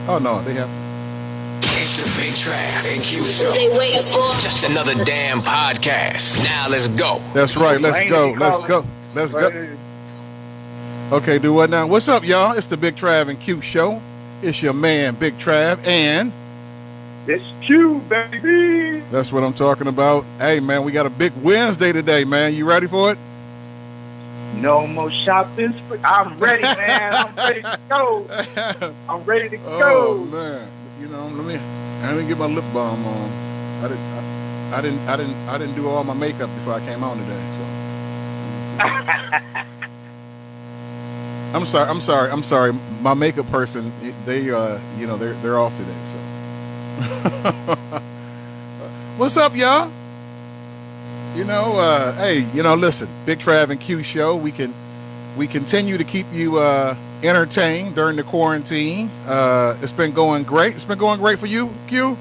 Oh no, they have. It's the Big Trav and Q Show. They waiting for just another damn podcast. Now let's go. That's right. Let's go. Let's go. Let's go. Okay, do what now? What's up, y'all? It's the Big Trav and Q Show. It's your man, Big Trav, and it's Q, baby. That's what I'm talking about. Hey, man, we got a big Wednesday today, man. You ready for it? No more shopping. I'm ready, man. I'm ready to go. I'm ready to go. Oh man, you know, I didn't get my lip balm on. I didn't do all my makeup before I came on today. So. I'm sorry. My makeup person, they're off today. So, what's up, y'all? Hey, listen, Big Trav and Q Show. We continue to keep you entertained during the quarantine. It's been going great. It's been going great for you, Q.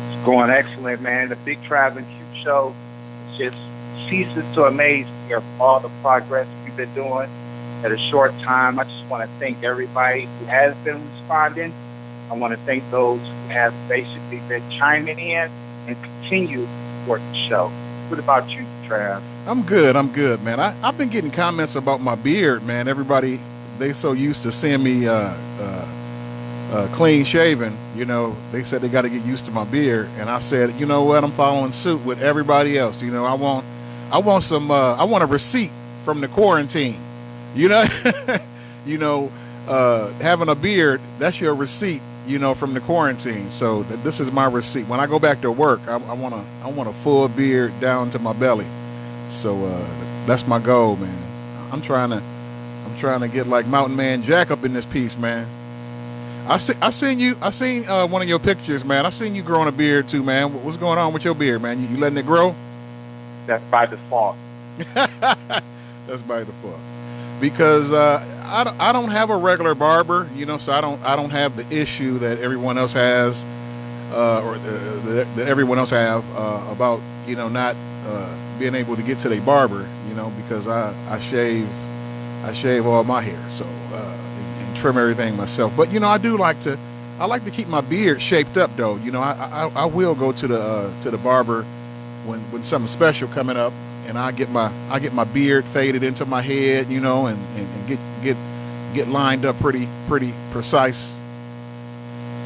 It's going excellent, man. The Big Trav and Q Show just ceases to amaze me of all the progress we've been doing at a short time. I just want to thank everybody who has been responding. I want to thank those who have basically been chiming in and continue for the show. What about you, Trav? I'm good, man. I've been getting comments about my beard, man. Everybody, they so used to seeing me clean shaven, they said they got to get used to my beard. And I said, you know what? I'm following suit with everybody else. I want a receipt from the quarantine. Having a beard, that's your receipt, from the quarantine. So this is my receipt. When I go back to work, I want a full beard down to my belly. So that's my goal, man. I'm trying to get like Mountain Man Jack up in this piece, man. I seen one of your pictures, man. I seen you growing a beard too, man. What's going on with your beard, man? You letting it grow? That's by default. That's by default. Because I don't have a regular barber, so I don't have the issue that everyone else has, or that everyone else have about not being able to get to their barber, because I shave all my hair, so and trim everything myself. But I like to keep my beard shaped up though. I will go to the barber when something special coming up. And I get my beard faded into my head, and get lined up pretty precise,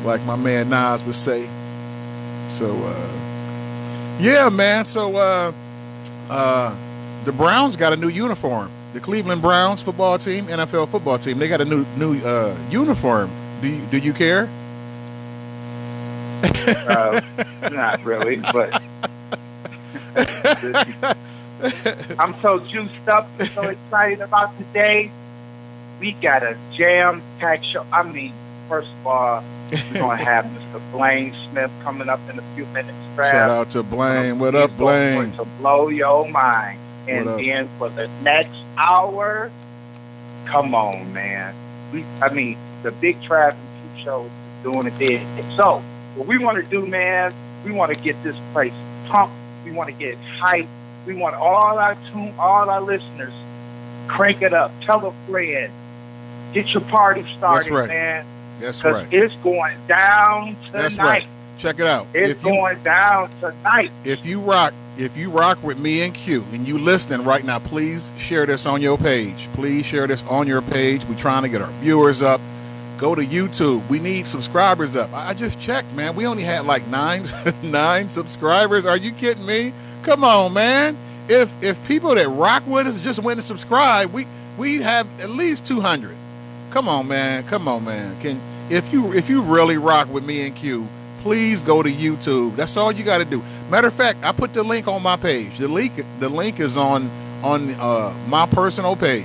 like my man Nas would say. So yeah, man. So the Browns got a new uniform. The Cleveland Browns football team, NFL football team, they got a new uniform. Do you care? Not really, but. I'm so juiced up, so excited about today. We got a jam-packed show. I mean, first of all, we're going to have Mr. Blane Smith coming up in a few minutes. Shout out to Blane. What up, Blane? To blow your mind. And then for the next hour, come on, man. The Big Trav and Q Show is doing it big. So, what we want to do, man, we want to get this place pumped. We want to get hyped. We want all our listeners, crank it up. Tell a friend. Get your party started, man. That's right. Because it's going down tonight. That's right. Check it out. It's going down tonight. If you rock with me and Q, and you listening right now, please share this on your page. Please share this on your page. We're trying to get our viewers up. Go to YouTube. We need subscribers up. I just checked, man. We only had like nine subscribers. Are you kidding me? Come on, man. If people that rock with us just went to subscribe, we have at least 200. Come on, man. If you really rock with me and Q, please go to YouTube. That's all you got to do. Matter of fact, I put the link on my page. The link is on my personal page.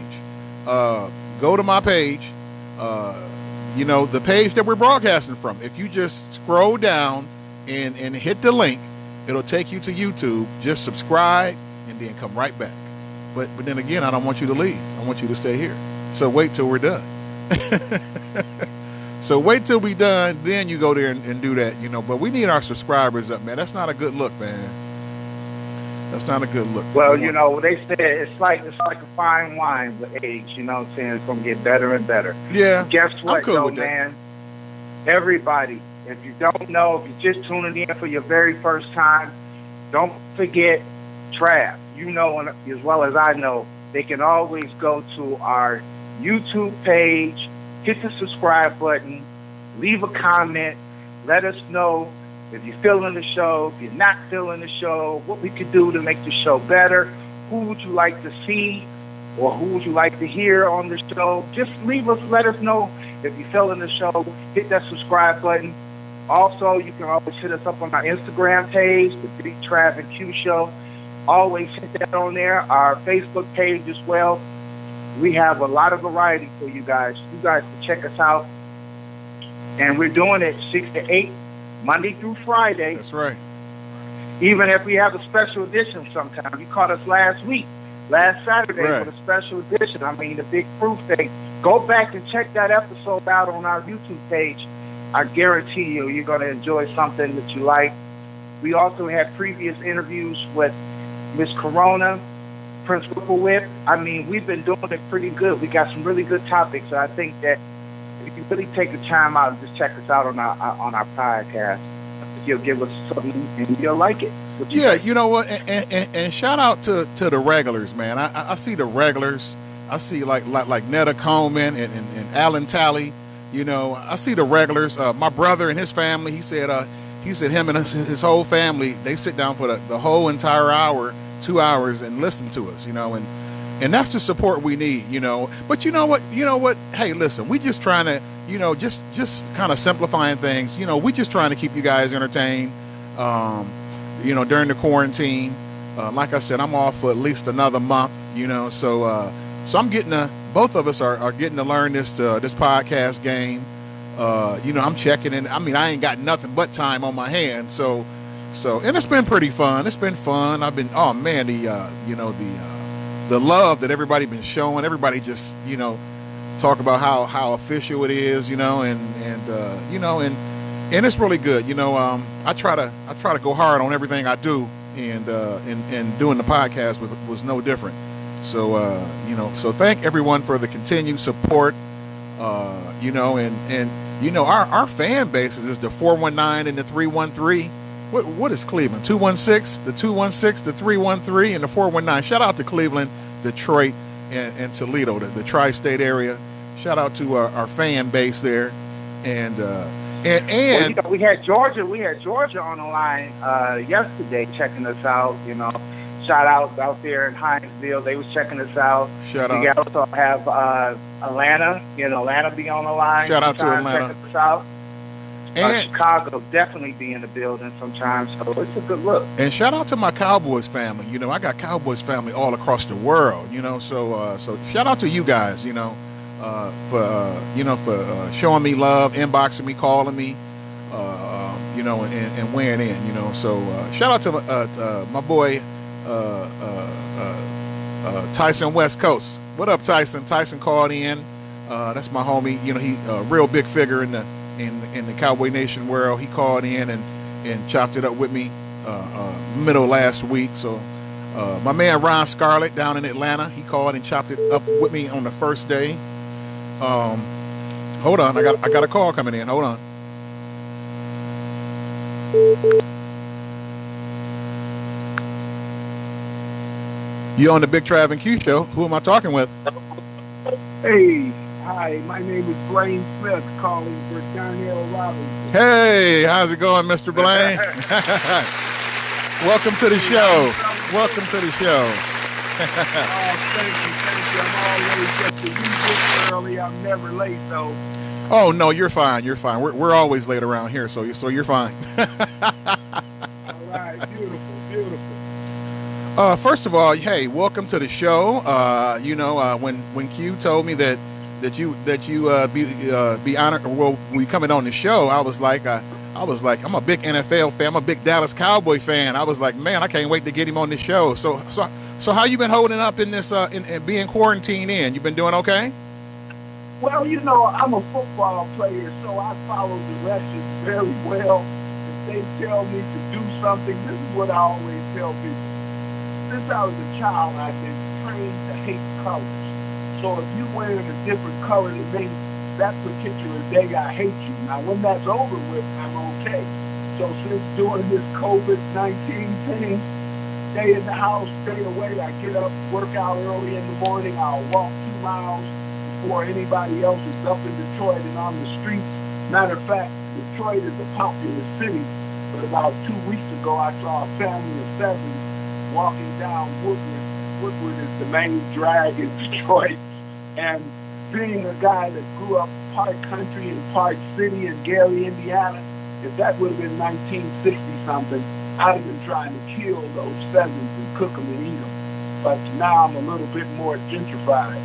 Go to my page. The page that we're broadcasting from. If you just scroll down and hit the link, it'll take you to YouTube. Just subscribe and then come right back. But then again, I don't want you to leave. I want you to stay here. So wait till we're done. So wait till we done, then you go there and do that, But we need our subscribers up, man. That's not a good look, man. That's not a good look. Well, you know, they said it's like a fine wine with age. You know what I'm saying? It's gonna get better and better. Yeah. Guess what, I'm cool though, with that. man? Everybody, if you don't know, if you're just tuning in for your very first time, don't forget Trav. You know, as well as I know, they can always go to our YouTube page, hit the subscribe button, leave a comment, let us know if you're feeling the show, if you're not feeling the show, what we could do to make the show better, who would you like to see, or who would you like to hear on the show. Just let us know if you're feeling the show. Hit that subscribe button. Also, you can always hit us up on our Instagram page, the Big Trav and Q Show. Always hit that on there. Our Facebook page as well. We have a lot of variety for you guys. You guys can check us out. And we're doing it 6 to 8, Monday through Friday. That's right. Even if we have a special edition sometime. You caught us last Saturday Right. with a special edition. I mean, the Big Proof thing. Go back and check that episode out on our YouTube page. I guarantee you're going to enjoy something that you like. We also had previous interviews with Miss Corona, Prince Whipple Whip. I mean, we've been doing it pretty good. We got some really good topics. So I think that if you really take the time out and just check us out on our podcast, you'll give us something and you'll like it. Yeah, you know what? And shout out to the regulars, man. I see the regulars. I see like Netta Coleman and Alan Talley. You know, I see the regulars. My brother and his family. He said him and his whole family, they sit down for the whole entire hour, 2 hours, and listen to us. You know, and that's the support we need. You know, but you know what? Hey, listen, we just trying to, you know, just kind of simplifying things. You know, we just trying to keep you guys entertained. You know, during the quarantine. Like I said, I'm off for at least another month. You know, so I'm getting both of us are getting to learn this podcast game. You know, I'm checking in. I mean, I ain't got nothing but time on my hands. So, and it's been pretty fun. It's been fun. I've been, oh man, the love that everybody been showing. Everybody just, you know, talk about how official it is, you know, and you know, and it's really good. You know, I try to go hard on everything I do, and doing the podcast was no different. So, you know, so thank everyone for the continued support. You know, and you know, our fan bases is the 419 and the 313. What is Cleveland? 216, the 216, the 313, and the 419. Shout out to Cleveland, Detroit, and Toledo, the tri-state area. Shout out to our fan base there, and well, you know, we had Georgia on the line yesterday checking us out. You know, shout out there in Hinesville. They was checking us out. Shout out. We also have Atlanta. You know, Atlanta be on the line. Shout out to Atlanta. Checking us out. And Chicago definitely be in the building sometimes, so it's a good look. And shout out to my Cowboys family. You know, I got Cowboys family all across the world. You know, so shout out to you guys. You know, for showing me love, inboxing me, calling me, you know, and weighing in. You know, so shout out to my boy Tyson West Coast. What up, Tyson? Tyson called in. That's my homie. You know, he a real big figure in the Cowboy Nation world. He called in and chopped it up with me middle last week. So my man Ron Scarlett down in Atlanta, he called and chopped it up with me on the first day. Hold on, I got a call coming in. Hold on. You on the Big Trav and Q Show? Who am I talking with? Hey. Hi, my name is Blane Smith, calling for Darnell Robinson. Hey, how's it going, Mr. Blane? Welcome to the show. Welcome to the show. Thank you. I'm always at the music early. I'm never late, though. Oh no, you're fine. You're fine. We're always late around here, so you're fine. All right, beautiful. First of all, hey, welcome to the show. You know, when Q told me that you be honored, well, we coming on the show, I was like, I'm a big NFL fan. I'm a big Dallas Cowboy fan. I was like, man, I can't wait to get him on the show. So how you been holding up in this in being quarantined in? You been doing okay? Well, you know, I'm a football player, so I follow directions very well. If they tell me to do something, this is what I always tell people. since I was a child, I've been trained to hate colors. So if you wearing a different color than me, that particular day I hate you. Now, when that's over with, I'm okay. So since doing this COVID-19 thing, stay in the house, stay away. I get up, work out early in the morning. I'll walk 2 miles before anybody else is up in Detroit and on the streets. Matter of fact, Detroit is a popular city, but about 2 weeks ago, I saw a family of 7 walking down Woodward. Woodward is the main drag in Detroit. And being a guy that grew up part country and part city in Gary, Indiana, if that would have been 1960-something, I'd have been trying to kill those pheasants and cook them and eat them. But now I'm a little bit more gentrified.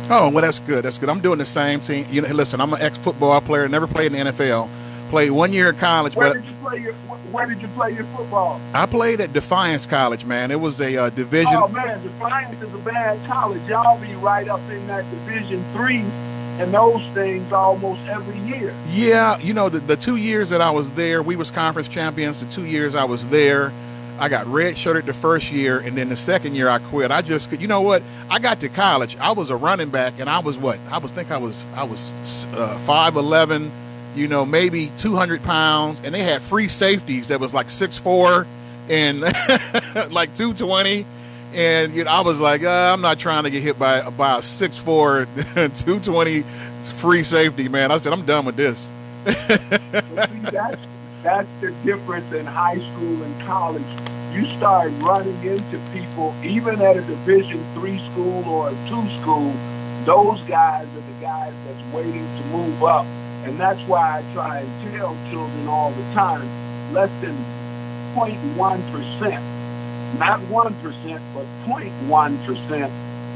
Oh, well, that's good. That's good. I'm doing the same thing. You know, listen, I'm an ex-football player, never played in the NFL. Played 1 year in college. Where did you play your football? I played at Defiance College, man. It was a division. Oh, man, Defiance is a bad college. Y'all be right up in that Division III and those things almost every year. Yeah, you know, the 2 years that I was there, we was conference champions. The 2 years I was there, I got redshirted the first year, and then the second year I quit. I just, you know what? I got to college. I was a running back, and I was what? I was 5'11", you know, maybe 200 pounds, and they had free safeties that was like 6'4" and like 220. And you know, I was like, I'm not trying to get hit by a 6'4", 220 free safety, man. I said, I'm done with this. That's the difference in high school and college. You start running into people, even at a Division III school or a 2 school, those guys are the guys that's waiting to move up. And that's why I try and tell children all the time, less than 0.1%, not 1%, but 0.1%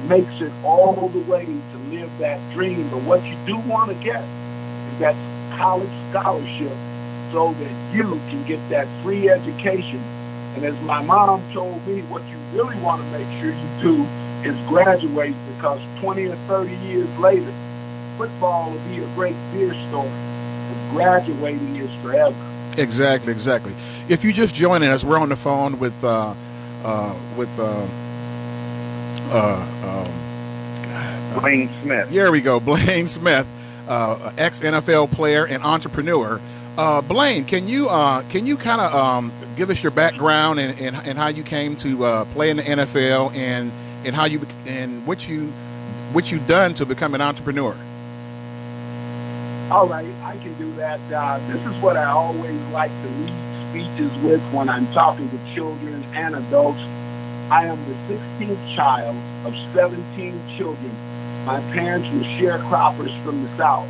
makes it all the way to live that dream. But what you do want to get is that college scholarship so that you can get that free education. And as my mom told me, what you really want to make sure you do is graduate, because 20 or 30 years later, football will be a great beer story, but graduating is forever. Exactly. If you just joining us, we're on the phone with Blane Smith. Here we go, Blane Smith, ex-NFL player and entrepreneur. Blane, can you kind of give us your background and how you came to play in the NFL and how you and what you done to become an entrepreneur? All right, I can do that. This is what I always like to lead speeches with when I'm talking to children and adults. I am the 16th child of 17 children. My parents were sharecroppers from the South.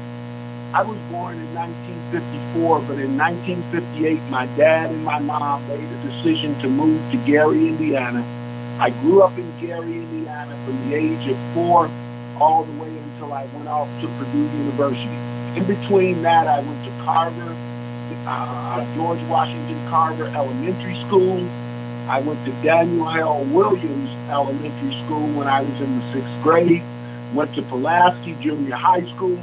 I was born in 1954, but in 1958, my dad and my mom made a decision to move to Gary, Indiana. I grew up in Gary, Indiana from the age of 4 all the way until I went off to Purdue University. In between that, I went to Carver, George Washington Carver Elementary School. I went to Daniel L. Williams Elementary School when I was in the 6th grade. Went to Pulaski Junior High School.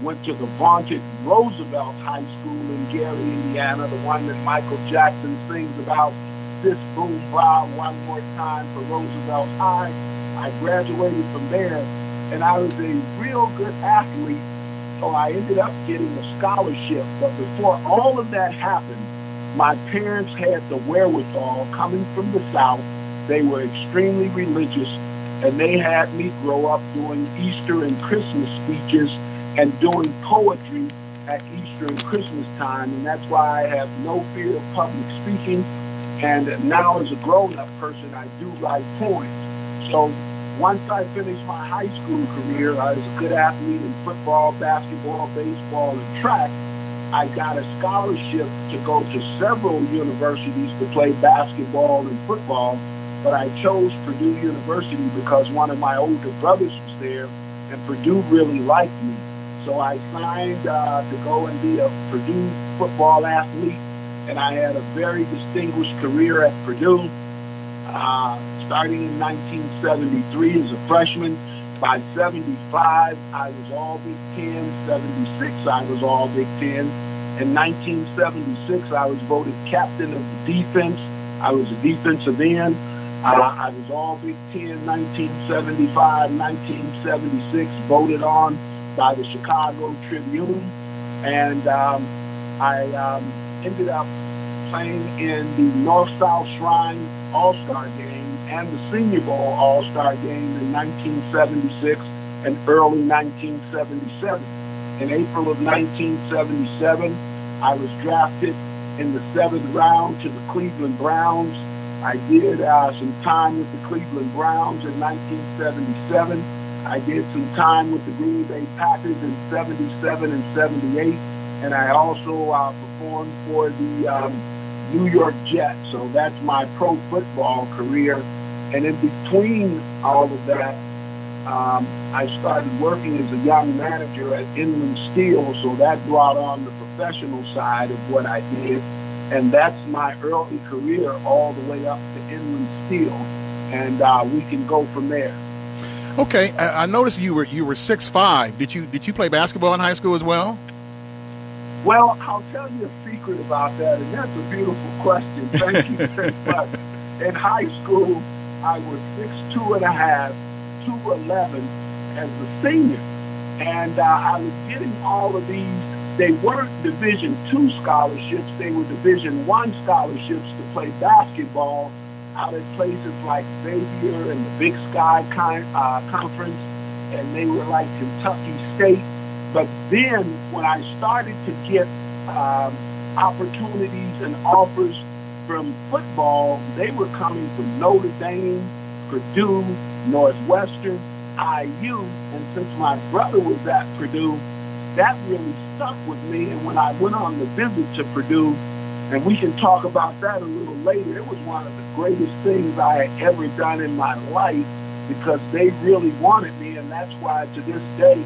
Went to the vaunted Roosevelt High School in Gary, Indiana, the one that Michael Jackson sings about, this boom, blah, one more time for Roosevelt High. I graduated from there, and I was a real good athlete, so I ended up getting a scholarship. But before all of that happened, my parents had the wherewithal coming from the South. They were extremely religious, and they had me grow up doing Easter and Christmas speeches and doing poetry at Easter and Christmas time. And that's why I have no fear of public speaking. And now as a grown-up person, I do write poems. So once I finished my high school career, I was a good athlete in football, basketball, baseball, and track. I got a scholarship to go to several universities to play basketball and football, but I chose Purdue University because one of my older brothers was there, and Purdue really liked me. So I signed to go and be a Purdue football athlete, and I had a very distinguished career at Purdue, starting in 1973 as a freshman. By 75, I was all Big Ten. 76, I was all Big Ten. In 1976, I was voted captain of the defense. I was a defensive end. I was all Big Ten 1975, 1976, voted on by the Chicago Tribune. And I ended up playing in the North-South Shrine All-Star Game and the Senior Bowl All-Star Game in 1976 and early 1977. In April of 1977, I was drafted in the 7th round to the Cleveland Browns. I did some time with the Cleveland Browns in 1977. I did some time with the Green Bay Packers in 77 and 78. And I also performed for the New York Jets. So that's my pro football career. And in between all of that, I started working as a young manager at Inland Steel. So that brought on the professional side of what I did. And that's my early career all the way up to Inland Steel. And we can go from there. Okay. I noticed you were 6'5". Did you play basketball in high school as well? Well, I'll tell you a secret about that, and that's a beautiful question. Thank you very much. In high school, I was 6'2.5", 211 as a senior. And I was getting all of these. They weren't Division II scholarships. They were Division I scholarships to play basketball out at places like Xavier and the Big Sky Conference, and they were like Kentucky State. But then when I started to get opportunities and offers from football, they were coming from Notre Dame, Purdue, Northwestern, IU. And since my brother was at Purdue, that really stuck with me. And when I went on the visit to Purdue, and we can talk about that a little later, it was one of the greatest things I had ever done in my life because they really wanted me. And that's why to this day,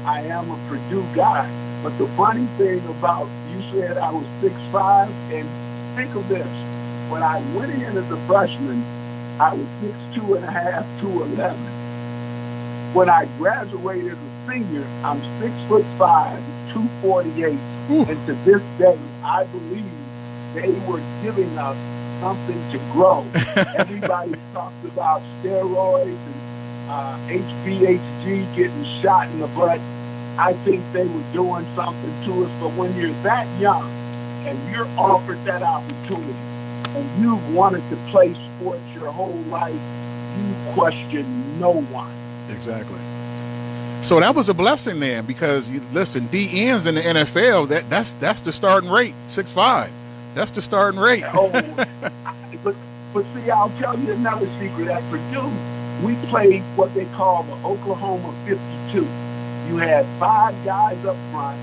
I am a Purdue guy. But the funny thing about, you said I was 6'5", and think of this. When I went in as a freshman, I was 6'2.5", 211. When I graduated as a senior, I'm 6'5", 248. And to this day, I believe they were giving us something to grow. Everybody talks about steroids and HBHG getting shot in the butt. I think they were doing something to us. But when you're that young and you're offered that opportunity and you've wanted to play sports your whole life, you question no one. Exactly. So that was a blessing then, because listen, DNs in the NFL, that's the starting rate, 6'5". That's the starting rate. But see, I'll tell you another secret. At Purdue, we played what they call the Oklahoma 52. You had 5 guys up front,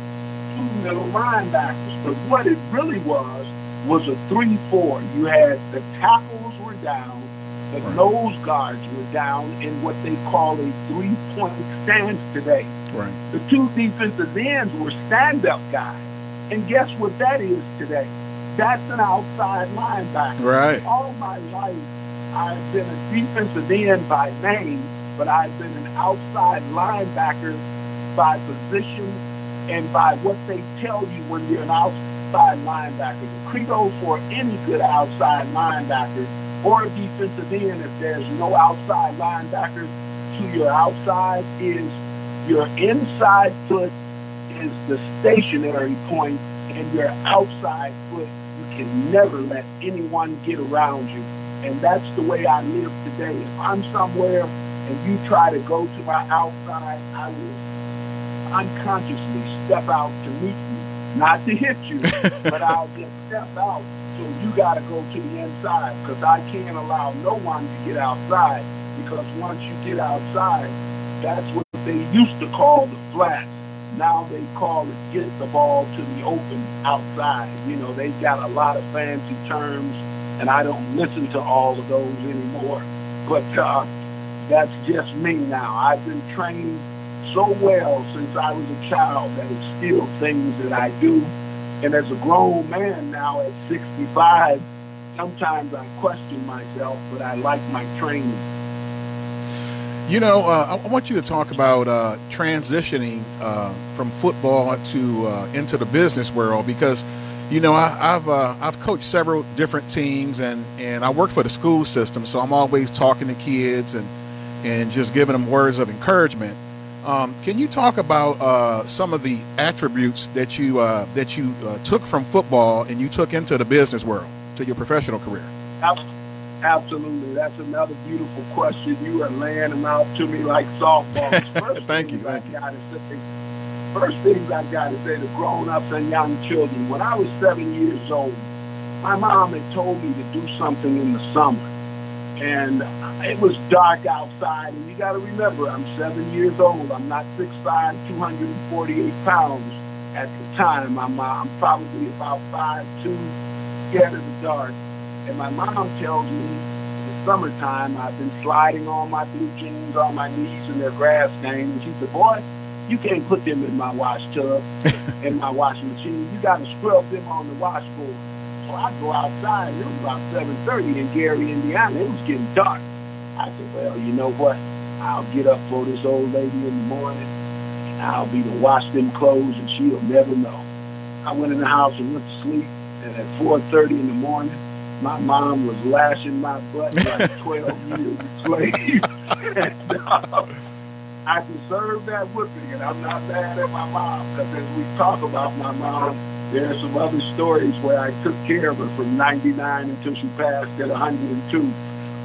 2 middle linebackers. But what it really was a 3-4. You had the tackles were down, the nose guards were down in what they call a 3-point stance today. Right. The 2 defensive ends were stand-up guys. And guess what that is today? That's an outside linebacker. Right. All my life, I've been a defensive end by name, but I've been an outside linebacker by position and by what they tell you when you're an outside linebacker. The credo for any good outside linebacker or a defensive end, if there's no outside linebacker to your outside, is your inside foot is the stationary point, and your outside foot, you can never let anyone get around you. And that's the way I live today. If I'm somewhere and you try to go to my outside, I will unconsciously step out to meet you. Not to hit you, but I'll just step out. So you got to go to the inside, because I can't allow no one to get outside, because once you get outside, that's what they used to call the flats. Now they call it get the ball to the open outside. You know, they got a lot of fancy terms, and I don't listen to all of those anymore. But that's just me now. I've been trained so well since I was a child that it's still things that I do. And as a grown man now at 65, sometimes I question myself, but I like my training. You know, I want you to talk about transitioning from football to into the business world, because You know, I've coached several different teams, and I work for the school system, so I'm always talking to kids and just giving them words of encouragement. Can you talk about some of the attributes that you took from football and you took into the business world, to your professional career? Absolutely. That's another beautiful question. You are laying them out to me like softballs. Thank you. First things I got to say to grown-ups and young children, when I was 7 years old, my mom had told me to do something in the summer. And it was dark outside, and you got to remember, I'm 7 years old. I'm not 6'5", 248 pounds at the time. I'm probably about 5'2", scared of the dark. And my mom tells me in the summertime, I've been sliding on my blue jeans on my knees in their grass game. And she said, boy, you can't put them in my wash tub, in my washing machine. You got to scrub them on the washboard. So I go outside, and it was about 7:30 in Gary, Indiana. It was getting dark. I said, well, you know what? I'll get up for this old lady in the morning, and I'll be to wash them clothes, and she'll never know. I went in the house and went to sleep, and at 4:30 in the morning, my mom was lashing my butt like 12 years a slave. And, I deserved that whipping, and I'm not mad at my mom, because as we talk about my mom, there are some other stories where I took care of her from 99 until she passed at 102.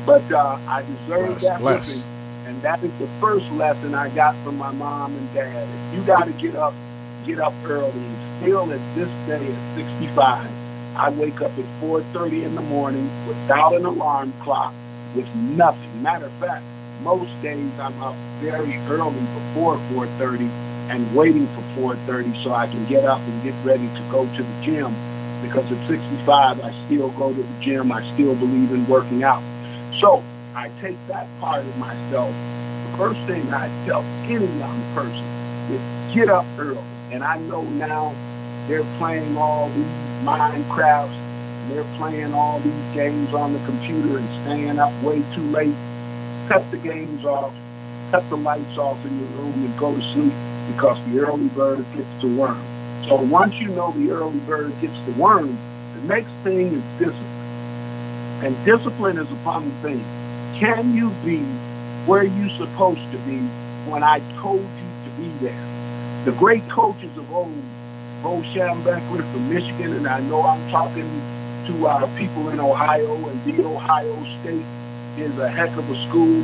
But I deserved that whipping, and that is the first lesson I got from my mom and dad. If you got to get up early. Still at this day at 65, I wake up at 4:30 in the morning without an alarm clock, with nothing. Matter of fact, most days I'm up very early before 4:30 and waiting for 4:30 so I can get up and get ready to go to the gym, because at 65 I still go to the gym. I still believe in working out. So I take that part of myself. The first thing I tell any young person is get up early. And I know now they're playing all these Minecrafts, and they're playing all these games on the computer and staying up way too late. Cut the games off, cut the lights off in your room and go to sleep, because the early bird gets the worm. So once you know the early bird gets the worm, the next thing is discipline. And discipline is a fun thing. Can you be where you're supposed to be when I told you to be there? The great coaches of old, Bo Schembechler from Michigan, and I know I'm talking to people in Ohio, and the Ohio State is a heck of a school.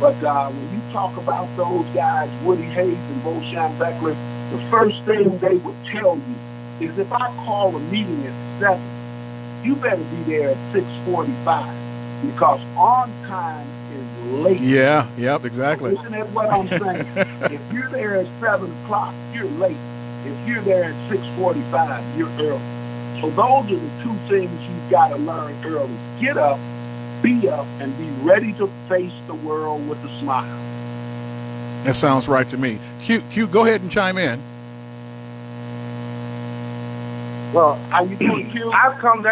But when you talk about those guys, Woody Hayes and Bo Schembechler, the first thing they would tell you is, if I call a meeting at 7, you better be there at 6:45, because on time is late. Yeah, yep, exactly. Isn't that what I'm saying? If you're there at 7 o'clock, you're late. If you're there at 6:45, you're early. So those are the two things you've got to learn early. Get up, be up, and be ready to face the world with a smile. That sounds right to me. Q, go ahead and chime in. Well, How you doing, Q? I've come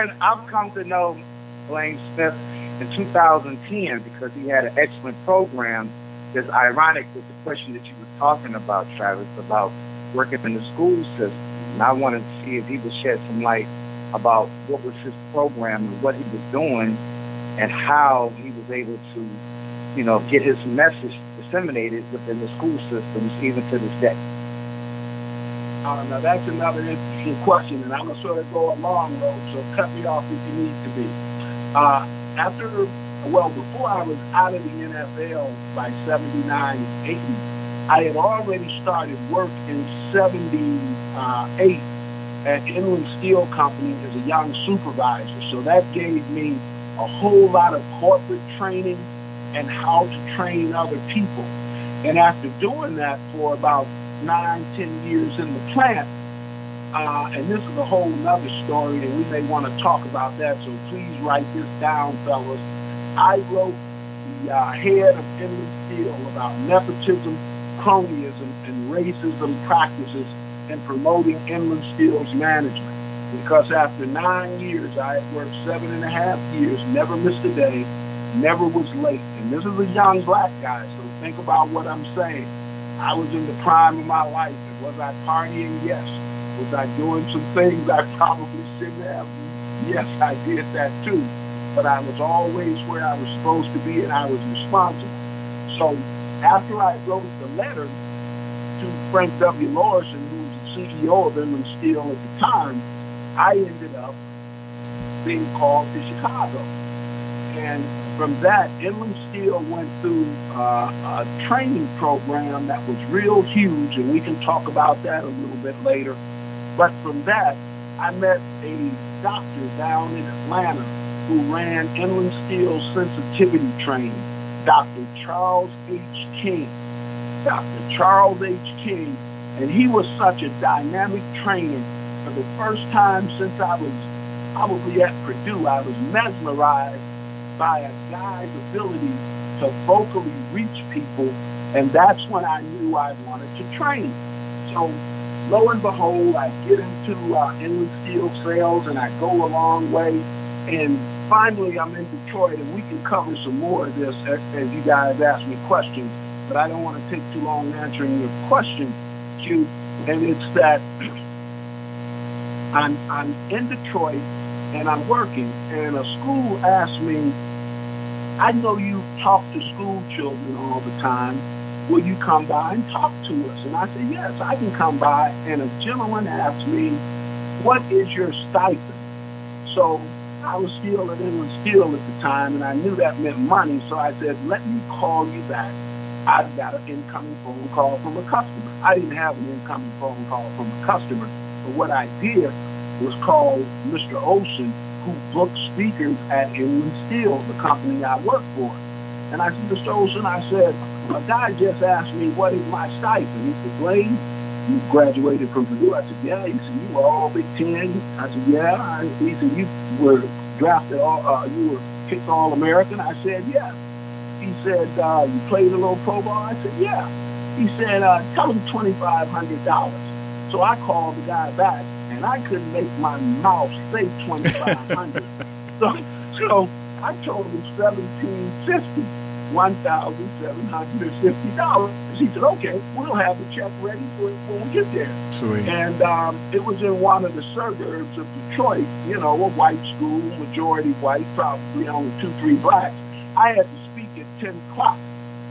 to know Blane Smith in 2010 because he had an excellent program. It's ironic with the question that you were talking about, Travis, about working in the school system. And I wanted to see if he would shed some light about what was his program and what he was doing and how he was able to, get his message disseminated within the school systems even to this day. Now that's another interesting question, and I'm going to sort of go a long road, so cut me off if you need to be. Before I was out of the NFL by 79, 80, I had already started work in 78 at Inland Steel Company as a young supervisor. So that gave me a whole lot of corporate training and how to train other people. And after doing that for about 9-10 years in the plant, and this is a whole nother story, and we may want to talk about that, so please write this down, fellas. I wrote the head of Inland Steel about nepotism, cronyism, and racism practices in promoting Inland Steel's management. Because after 9 years, I had worked 7.5 years, never missed a day, never was late. And this is a young black guy, so think about what I'm saying. I was in the prime of my life. And was I partying? Yes. Was I doing some things I probably shouldn't have? Yes, I did that too. But I was always where I was supposed to be, and I was responsible. So after I wrote the letter to Frank W. Lawson, who was the CEO of Inland Steel at the time, I ended up being called to Chicago. And from that, Inland Steel went through a training program that was real huge, and we can talk about that a little bit later. But from that, I met a doctor down in Atlanta who ran Inland Steel sensitivity training, Dr. Charles H. King. Dr. Charles H. King, and he was such a dynamic trainer. For the first time since I was probably at Purdue, I was mesmerized by a guy's ability to vocally reach people, and that's when I knew I wanted to train. So lo and behold, I get into Inland Steel sales, and I go a long way, and finally I'm in Detroit, and we can cover some more of this as you guys ask me questions, but I don't want to take too long answering your question, Q, and it's that I'm in Detroit, and I'm working, and a school asked me, I know you talk to school children all the time. Will you come by and talk to us? And I said, yes, I can come by. And a gentleman asked me, what is your stipend? So I was still at Inland Steel at the time, and I knew that meant money. So I said, let me call you back. I've got an incoming phone call from a customer. I didn't have an incoming phone call from a customer, but what I did was call Mr. Olson, who booked speakers at Inland Steel, the company I work for. And I said, Mr. Olson, I said, a guy just asked me, what is my stipend? He said, Blane, you graduated from Purdue. I said, yeah. He said, you were all Big Ten. I said, yeah. He said, you were drafted, you were picked All-American. I said, yeah. He said, you played a little pro ball? I said, yeah. He said, tell him $2,500. So I called the guy back, and I couldn't make my mouth say $2,500. so I told him $1,750, $1,750. He said, okay, we'll have the check ready when we get there. Sweet. And it was in one of the suburbs of Detroit, you know, a white school, majority white, probably only 2-3 blacks. I had to speak at 10 o'clock.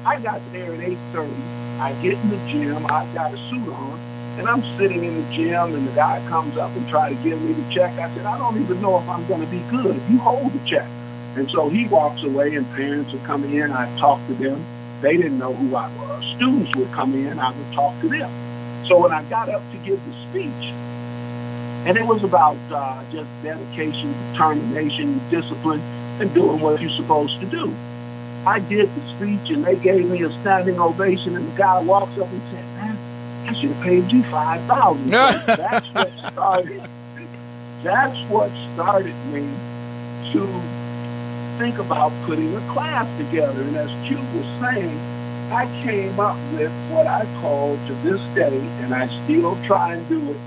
I got there at 8:30. I get in the gym. I've got a suit on. And I'm sitting in the gym, and the guy comes up and tries to give me the check. I said, I don't even know if I'm going to be good. You hold the check. And so he walks away, and parents are coming in. I talk to them. They didn't know who I was. Students would come in. I would talk to them. So when I got up to give the speech, and it was about just dedication, determination, discipline, and doing what you're supposed to do. I did the speech, and they gave me a standing ovation, and the guy walks up and said, man, I should have paid you $5,000. So that's what started me to think about putting a class together. And as Q was saying, I came up with what I call to this day, and I still try and do it,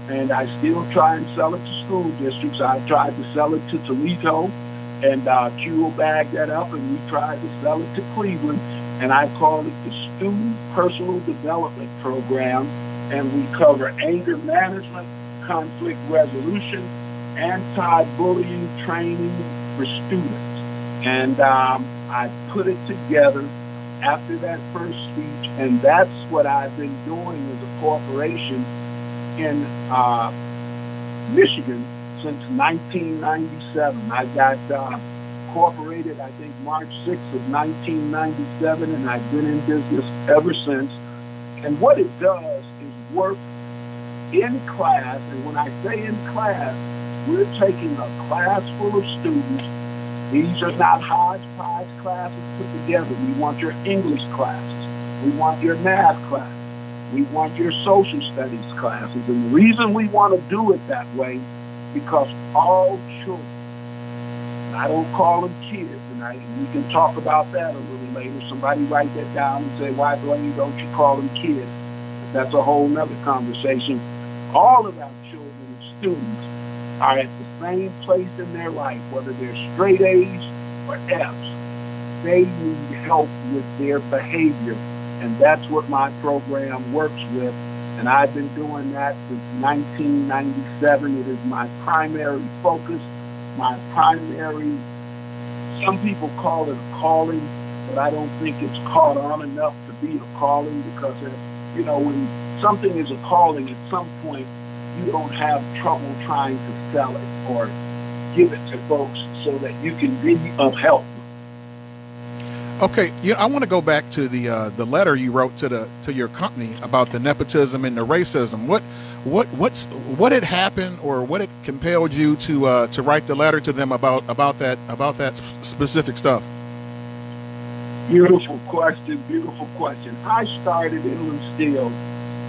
and I still try and sell it to school districts. I tried to sell it to Toledo, and Q will bag that up, and we tried to sell it to Cleveland. And I call it the Student Personal Development Program, and we cover anger management, conflict resolution, anti-bullying training for students. And I put it together after that first speech, and that's what I've been doing as a corporation in Michigan since 1997. I got incorporated, I think, March 6th of 1997, and I've been in business ever since. And what it does is work in class, and when I say in class, we're taking a class full of students. These are not hodgepodge classes put together. We want your English classes. We want your math class. We want your social studies classes. And the reason we want to do it that way, because all children, I don't call them kids, and we can talk about that a little later. Somebody write that down and say, why, Blane, don't you call them kids? But that's a whole nother conversation. All of our children and students are at the same place in their life, whether they're straight A's or F's. They need help with their behavior, and that's what my program works with, and And I've been doing that since 1997. It is my primary focus, my primary, some people call it a calling, but I don't think it's caught on enough to be a calling, because, when something is a calling, at some point, you don't have trouble trying to sell it or give it to folks so that you can be of help. Okay, I want to go back to the letter you wrote to your company about the nepotism and the racism. What had happened, or what had compelled you to write the letter to them about that specific stuff? Beautiful question. Beautiful question. I started Inland Steel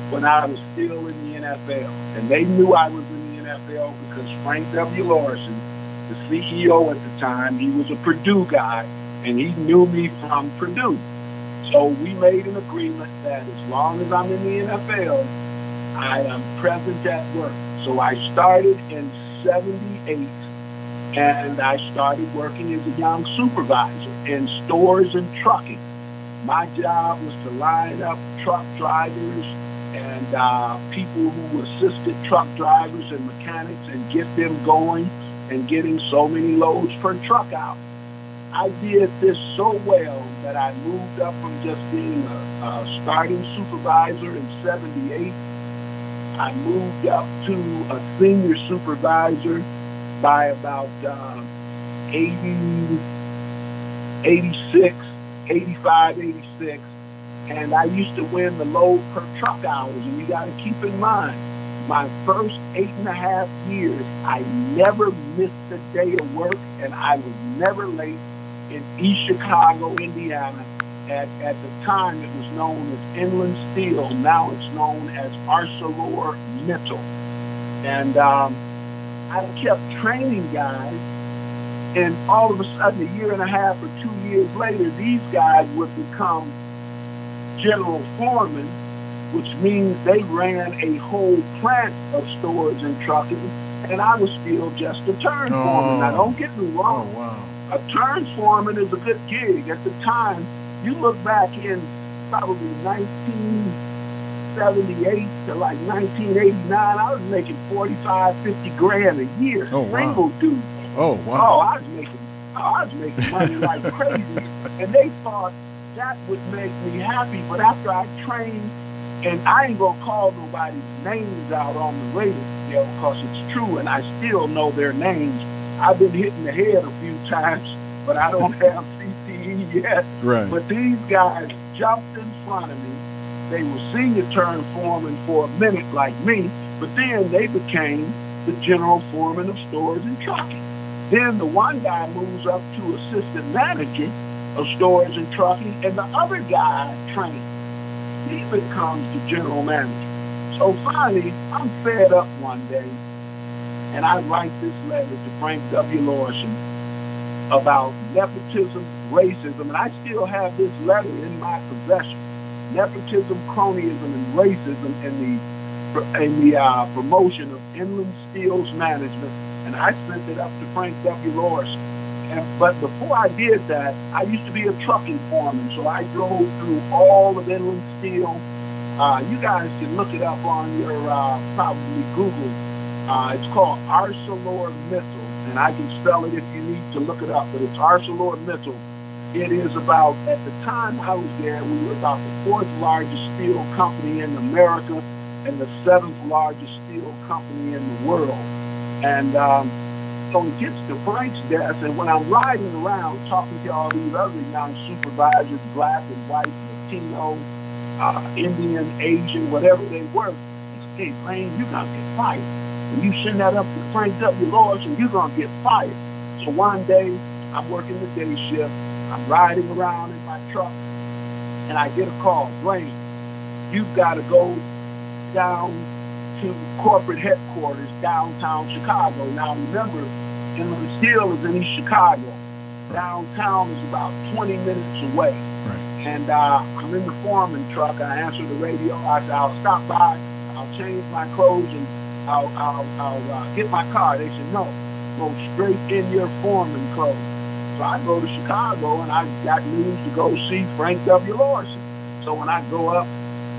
when I was still in the NFL, and they knew I was in the NFL because Frank W. Lawson, the CEO at the time, he was a Purdue guy, and he knew me from Purdue. So we made an agreement that as long as I'm in the NFL, I am present at work. So I started in 78, and I started working as a young supervisor in stores and trucking. My job was to line up truck drivers and people who assisted truck drivers and mechanics and get them going and getting so many loads per truck out. I did this so well that I moved up from just being a starting supervisor in 78. I moved up to a senior supervisor by about 86, 85, 86. And I used to win the load per truck hours. And you got to keep in mind, my first 8.5 years, I never missed a day of work, and I was never late in East Chicago, Indiana. At the time, it was known as Inland Steel. Now it's known as ArcelorMittal. And I kept training guys, and all of a sudden, 1.5 or 2 years later, these guys would become general foreman, which means they ran a whole plant of stores and trucking, and I was still just a turn foreman. Now, don't get me wrong. Oh, wow. A turns foreman is a good gig. At the time, you look back in probably 1978 to like 1989, I was making 45, 50 grand a year. Oh, wow. Single dude. Oh, wow. Oh, I was making money like crazy. And they thought that would make me happy. But after I trained, and I ain't gonna call nobody's names out on the radio because it's true, and I still know their names. I've been hit in the head a few times, but I don't have CTE yet. Right. But these guys jumped in front of me. They were senior turn foreman for a minute like me, but then they became the general foreman of stores and trucking. Then the one guy moves up to assistant manager of stores and trucking, and the other guy trains. He becomes the general manager. So finally, I'm fed up one day, and I write this letter to Frank W. Lawson about nepotism, racism, and I still have this letter in my possession. Nepotism, cronyism, and racism in the promotion of Inland Steel's management, and I sent it up to Frank W. Lawson. But before I did that, I used to be a trucking foreman, so I drove through all of Inland Steel. You guys can look it up on your probably Google. It's called ArcelorMittal, and I can spell it if you need to look it up, but it's ArcelorMittal. It is about, at the time I was there, we were about the 4th largest steel company in America and the 7th largest steel company in the world. And so it gets to Frank's desk, and when I'm riding around talking to all these other young supervisors, black and white, Latino, Indian, Asian, whatever they were, they say, hey, Blane, you're going to get fired. When you send that up to Frank W. Lawson, you're going to get fired. So one day, I'm working the day shift. I'm riding around in my truck, and I get a call. Blane, you've got to go down to corporate headquarters downtown Chicago. Now, remember, Inland Steel is in East Chicago. Downtown is about 20 minutes away. Right. And I'm in the foreman truck. I answer the radio. I say, I'll stop by. I'll change my clothes, and I'll get my car. They said, no, go straight in your foreman clothes. So I go to Chicago, and I got news to go see Frank W. Lawson. So when I go up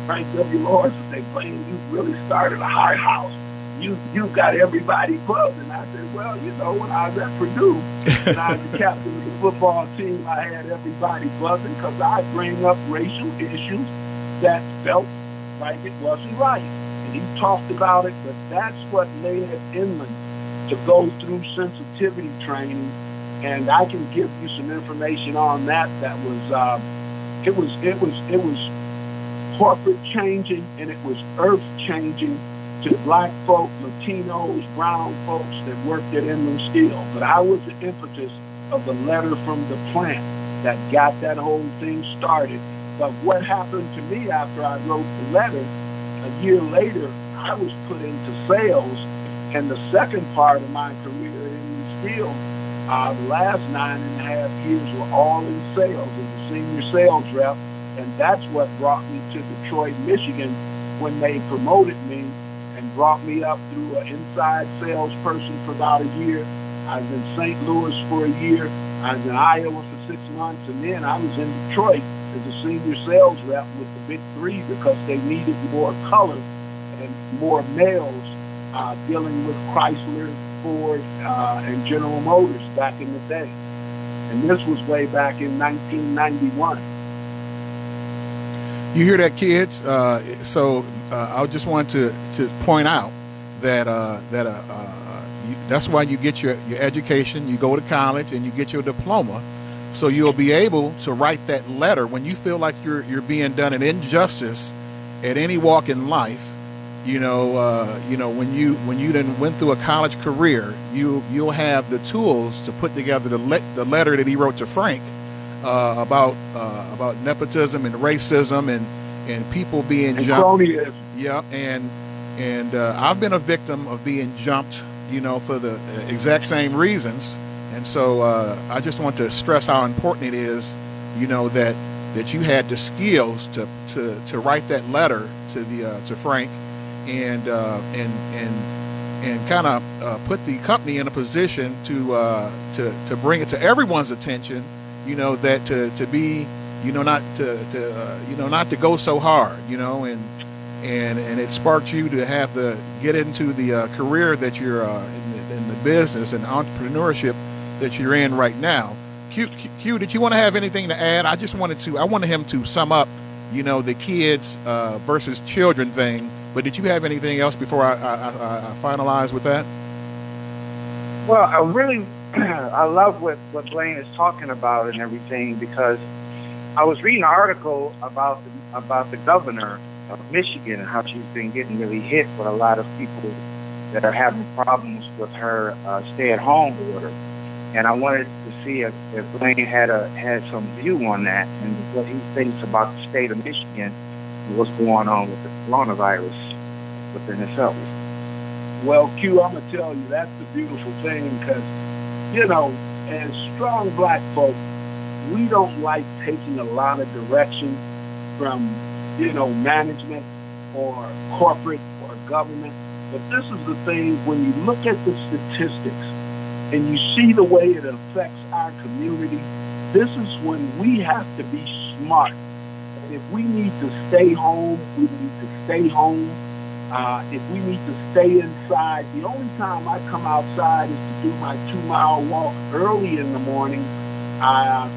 Frank W. Lawrence would say, Blane, you really started a high house. You got everybody buzzing. I said, well, when I was at Purdue and I was the captain of the football team, I had everybody buzzing because I bring up racial issues that felt like it wasn't right. And he talked about it, but that's what led Inland to go through sensitivity training. And I can give you some information on that. That was, it was corporate changing, and it was earth changing to black folk, Latinos, brown folks that worked at Inland Steel. But I was the impetus of the letter from the plant that got that whole thing started. But what happened to me after I wrote the letter, a year later, I was put into sales. And the second part of my career at Inland Steel, the last 9.5 years were all in sales as a senior sales rep. And that's what brought me to Detroit, Michigan, when they promoted me and brought me up through an inside salesperson for about a year. I was in St. Louis for a year. I was in Iowa for 6 months. And then I was in Detroit as a senior sales rep with the Big Three because they needed more color and more males dealing with Chrysler, Ford, and General Motors back in the day. And this was way back in 1991. You hear that, kids? So I just want to point out that that's why you get your education. You go to college and you get your diploma, so you'll be able to write that letter when you feel like you're being done an injustice at any walk in life. When you then went through a college career, you'll have the tools to put together the letter that he wrote to Frank. About nepotism and racism and people being jumped. Yeah, and I've been a victim of being jumped, for the exact same reasons. And so I just want to stress how important it is, that you had the skills to write that letter to Frank and kind of put the company in a position to bring it to everyone's attention. That to be, not to go so hard, and it sparked you to have get into the career that you're in the business and entrepreneurship that you're in right now. Q, did you want to have anything to add? I wanted him to sum up, the kids versus children thing. But did you have anything else before I finalize with that? Well, I love what Blane is talking about and everything, because I was reading an article about the governor of Michigan and how she's been getting really hit with a lot of people that are having problems with her stay-at-home order. And I wanted to see if Blane had some view on that and what he thinks about the state of Michigan and what's going on with the coronavirus within itself. Well, Q, I'm going to tell you, that's the beautiful thing, because as strong black folk, we don't like taking a lot of direction from, management or corporate or government. But this is the thing, when you look at the statistics and you see the way it affects our community, this is when we have to be smart. If we need to stay home, we need to stay home. If we need to stay inside, the only time I come outside is to do my 2-mile walk early in the morning.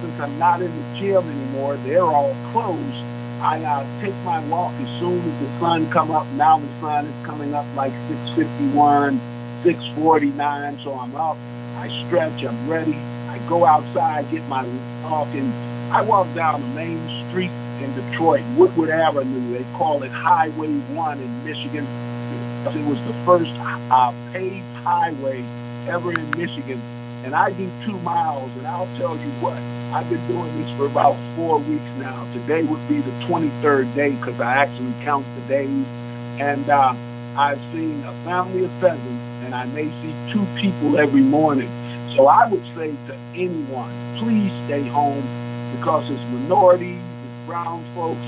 Since I'm not in the gym anymore, they're all closed. I take my walk as soon as the sun come up. Now the sun is coming up like 6:51, 6:49, so I'm up. I stretch, I'm ready. I go outside, get my walk, and I walk down the main street in Detroit, Woodward Avenue. They call it Highway 1 in Michigan. It was the first paved highway ever in Michigan. And I do 2 miles, and I'll tell you what, I've been doing this for about 4 weeks now. Today would be the 23rd day because I actually count the days. And I've seen a family of pheasants, and I may see 2 people every morning. So I would say to anyone, please stay home, because it's minorities, it's brown folks,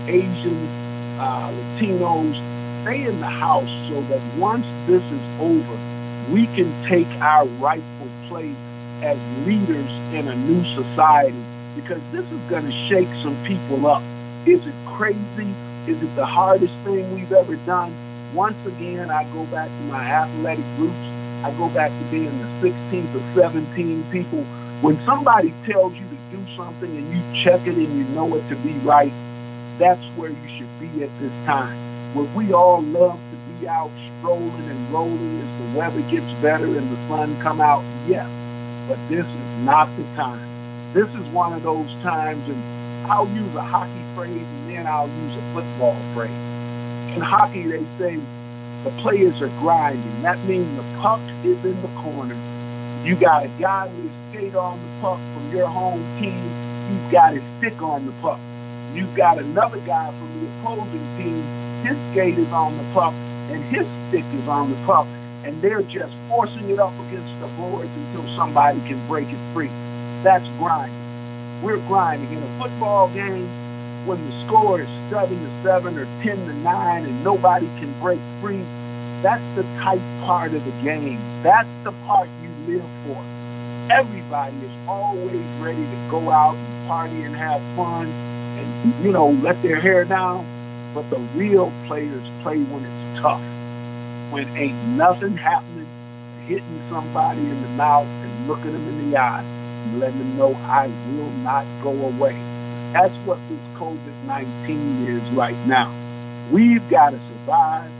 Asians, Latinos, stay in the house so that once this is over, we can take our rightful place as leaders in a new society, because this is going to shake some people up. Is it crazy Is it the hardest thing we've ever done? Once again, I go back to my athletic roots. I go back to being the 16th or 17 people. When somebody tells you to do something and you check it and you know it to be right, that's where you should be at this time. Would we all love to be out strolling and rolling as the weather gets better and the sun come out? Yes, but this is not the time. This is one of those times, and I'll use a hockey phrase and then I'll use a football phrase. In hockey, they say the players are grinding. That means the puck is in the corner. You got a guy with his skate on the puck from your home team. He's got his stick on the puck. You've got another guy from the opposing team. His skate is on the puck and his stick is on the puck. And they're just forcing it up against the boards until somebody can break it free. That's grinding. We're grinding. In a football game, when the score is 7-7 or 10-9 and nobody can break free, that's the tight part of the game. That's the part you live for. Everybody is always ready to go out and party and have fun and, let their hair down. But the real players play when it's tough, when ain't nothing happening, hitting somebody in the mouth and looking them in the eye and letting them know I will not go away. That's what this COVID-19 is right now. We've got to survive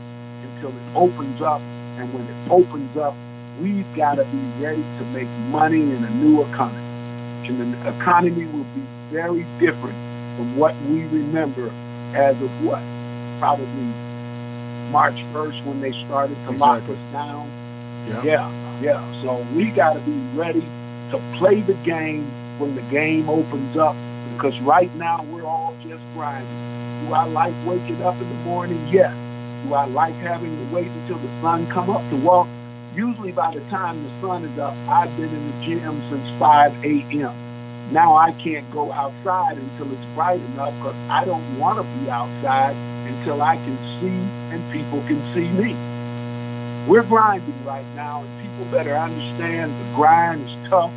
until it opens up. And when it opens up, we've got to be ready to make money in a new economy. And the economy will be very different from what we remember as of what? Probably March 1st when they started to lock us down. Yeah. So we got to be ready to play the game when the game opens up. Because right now, we're all just grinding. Do I like waking up in the morning? Yes. Do I like having to wait until the sun come up to walk? Usually by the time the sun is up, I've been in the gym since 5 a.m. Now I can't go outside until it's bright enough because I don't want to be outside until I can see and people can see me. We're grinding right now, and people better understand the grind is tough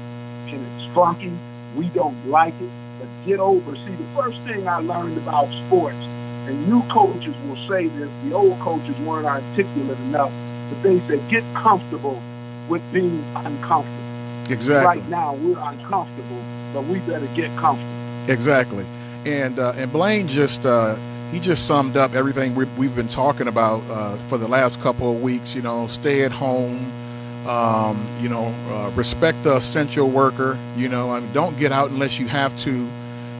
and it's funky. We don't like it. But get over. See, the first thing I learned about sports, and new coaches will say this, the old coaches weren't articulate enough, but they said get comfortable with being uncomfortable. Exactly. Right now, we're uncomfortable, but we better get comfortable. Exactly. And Blane just summed up everything we've been talking about for the last couple of weeks. Stay at home. Respect the essential worker. Don't get out unless you have to.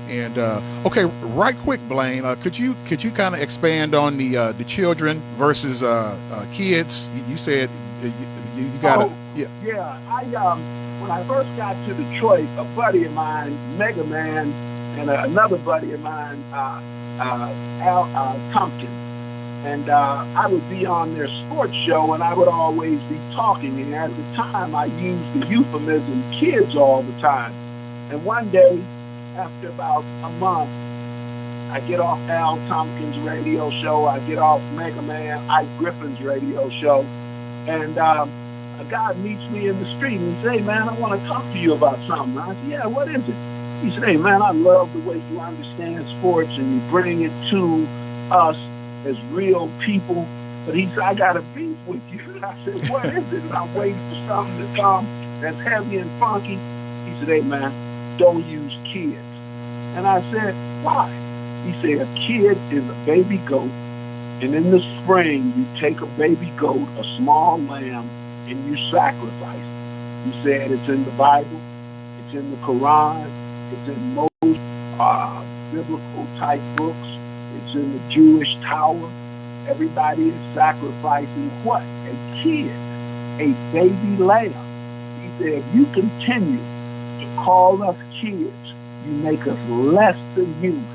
And okay, right quick, Blane, could you kind of expand on the children versus kids? You said you got to. Yeah. When I first got to Detroit, a buddy of mine, Mega Man, and another buddy of mine, Al Tompkins. And I would be on their sports show, and I would always be talking. And at the time, I used the euphemism kids all the time. And one day, after about a month, I get off Al Tompkins' radio show. I get off Mega Man, Ike Griffin's radio show. And a guy meets me in the street, and he says, "Hey, man, I want to talk to you about something." I said, "Yeah, what is it?" He said, "Hey, man, I love the way you understand sports, and you bring it to us as real people." But he said, "I got a beef with you." I said, "What is it?" And I'm waiting for something to come that's heavy and funky. He said, "Hey, man, don't use kids." And I said, "Why?" He said, "A kid is a baby goat, and in the spring, you take a baby goat, a small lamb, and you sacrifice it." He said, "It's in the Bible, it's in the Quran, it's in most biblical type books. It's in the Jewish tower. Everybody is sacrificing what? A kid, a baby lamb." He said, "If you continue to call us kids, you make us less than human.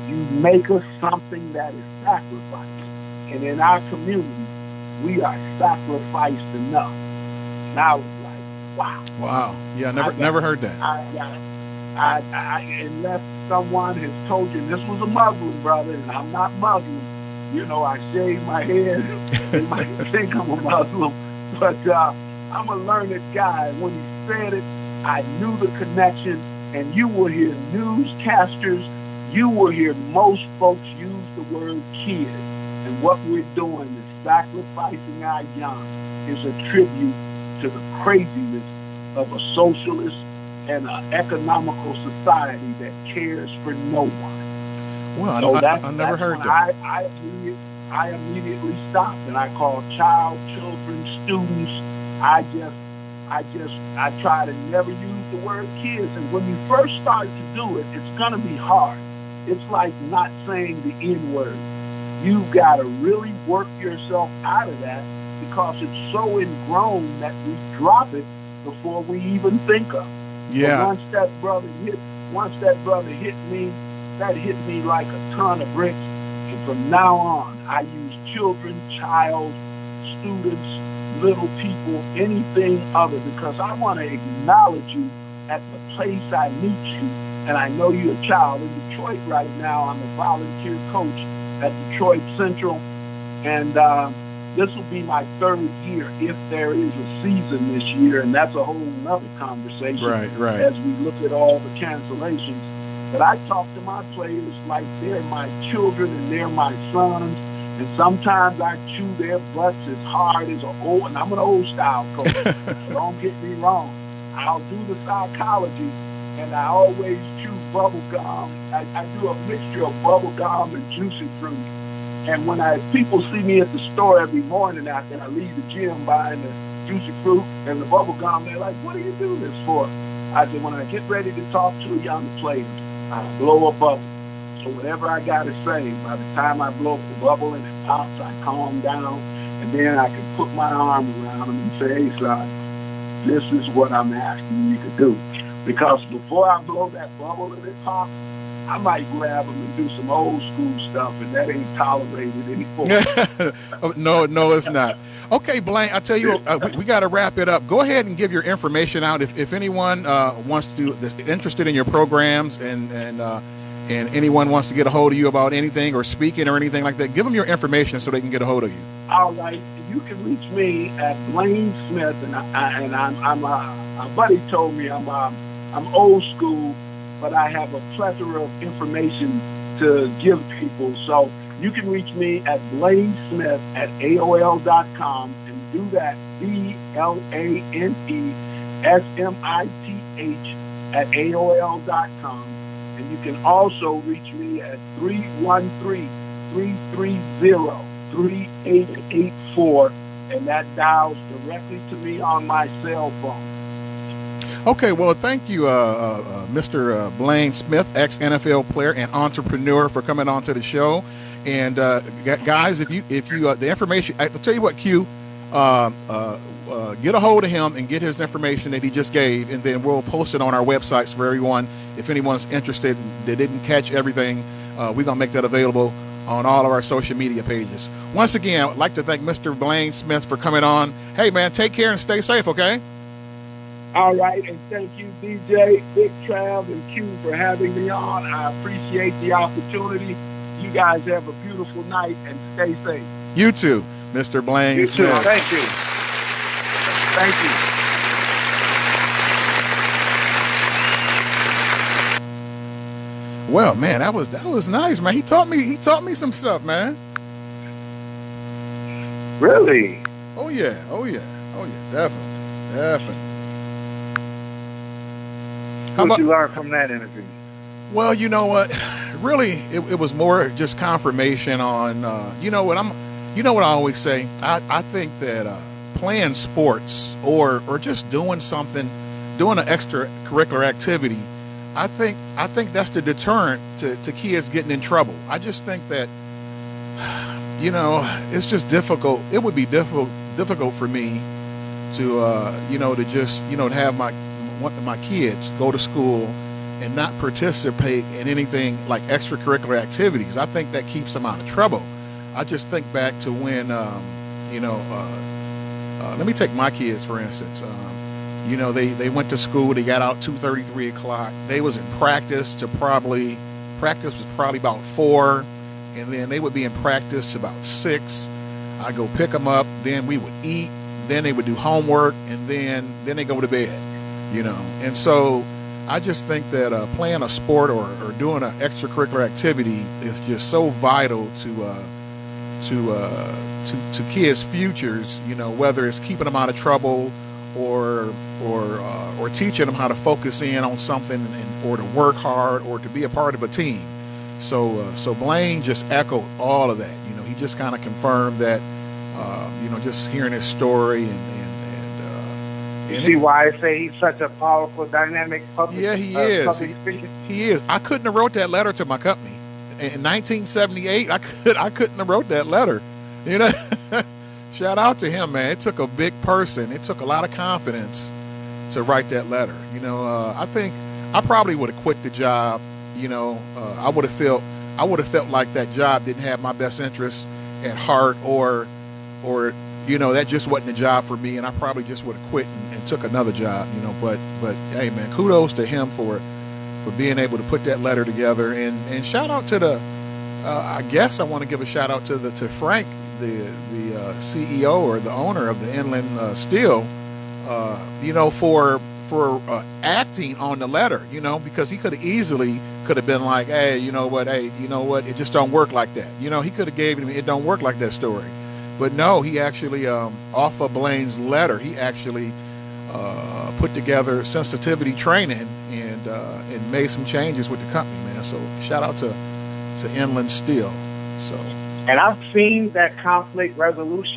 You make us something that is sacrificed. And in our community, we are sacrificed enough." And I was like, wow. Wow. Yeah, never heard that. Unless someone has told you this was a Muslim brother, and I'm not Muslim. I shave my head. They might think I'm a Muslim, but I'm a learned guy. When he said it, I knew the connection, and you will hear newscasters you will hear most folks use the word kid. And what we're doing is sacrificing our young is a tribute to the craziness of a socialist and an economical society that cares for no one. Well, So I never heard that. I immediately stopped and I called children, students. I try to never use the word kids. And when you first start to do it, it's going to be hard. It's like not saying the N word. You've got to really work yourself out of that because it's so ingrown that we drop it before we even think of. Yeah. But once that brother hit me, that hit me like a ton of bricks. And from now on, I use children, child, students, little people, anything other, because I want to acknowledge you at the place I meet you. And I know you're a child. In Detroit right now, I'm a volunteer coach at Detroit Central. And this will be my third year if there is a season this year. And that's a whole nother conversation. Right. As we look at all the cancellations. But I talk to my players like they're my children and they're my sons. And sometimes I chew their butts as hard as and I'm an old style coach. So don't get me wrong. I'll do the psychology and I always chew bubble gum. I do a mixture of bubble gum and juicy fruit. And when people see me at the store every morning after I leave the gym buying the juicy fruit and the bubble gum, they're like, what do you do this for? I said, when I get ready to talk to a young player, I blow a bubble. So whatever I got to say, by the time I blow the bubble and it pops, I calm down. And then I can put my arm around them and say, hey, son, this is what I'm asking you to do. Because before I blow that bubble and it pops, I might grab them and do some old school stuff, and that ain't tolerated anymore. No, it's not. Okay, Blane, I tell you, we got to wrap it up. Go ahead and give your information out if anyone wants to, is interested in your programs, and anyone wants to get a hold of you about anything or speaking or anything like that. Give them your information so they can get a hold of you. All right, you can reach me at Blane Smith, and I'm a buddy told me I'm old school, but I have a plethora of information to give people. So you can reach me at Blane Smith at AOL.com and do that, BlaneSmith at AOL.com. And you can also reach me at 313-330-3884, and that dials directly to me on my cell phone. Okay, well, thank you, Mr. Blane Smith, ex-NFL player and entrepreneur, for coming on to the show. And guys, if you the information, I'll tell you what, Q, get a hold of him and get his information that he just gave, and then we'll post it on our websites for everyone. If anyone's interested, they didn't catch everything, we're gonna make that available on all of our social media pages. Once again, I'd like to thank Mr. Blane Smith for coming on. Hey, man, take care and stay safe, okay? All right, and thank you, DJ, Big Trav, and Q for having me on. I appreciate the opportunity. You guys have a beautiful night and stay safe. You too, Mr. Blane You Smith. too. Thank you. Thank you. Well, man, that was nice, man. He taught me some stuff, man. Really? Oh yeah, definitely. What did you learn from that interview? Well, you know what? Really, it was more just confirmation on. You know what I always say. I think that playing sports or just doing something, doing an extracurricular activity, I think that's the deterrent to kids getting in trouble. I just think that, it's just difficult. It would be difficult for me to to have my kids go to school and not participate in anything like extracurricular activities. I think that keeps them out of trouble. I just think back to when, let me take my kids, for instance. They went to school, they got out 2:30, 3 o'clock. They was in practice practice was probably about 4, and then they would be in practice about 6. I go pick them up, then we would eat, then they would do homework, and then they go to bed, And so I just think that playing a sport or doing an extracurricular activity is just so vital to kids' futures. You know, whether it's keeping them out of trouble or teaching them how to focus in on something or to work hard or to be a part of a team. So Blane just echoed all of that. You know, he just kind of confirmed that. You know, just hearing his story you see why I say he's such a powerful, dynamic public. Yeah, he is. He is. I couldn't have wrote that letter to my company in 1978. I couldn't have wrote that letter. You know, shout out to him, man. It took a big person. It took a lot of confidence to write that letter. You know, I think I probably would have quit the job. You know, I would have felt like that job didn't have my best interests at heart, or you know, that just wasn't a job for me, and I probably just would have quit and took another job. You know, but hey, man, kudos to him for being able to put that letter together, and shout out to the. I guess I want to give a shout out to Frank, the CEO or the owner of the Inland Steel. You know, for acting on the letter, you know, because he could have been like, hey, you know what, it just don't work like that. You know, he could have gave me, it don't work like that story. But no, he actually, off of Blane's letter, he actually put together sensitivity training and made some changes with the company, man. So shout out to Inland Steel. So. And I've seen that conflict resolution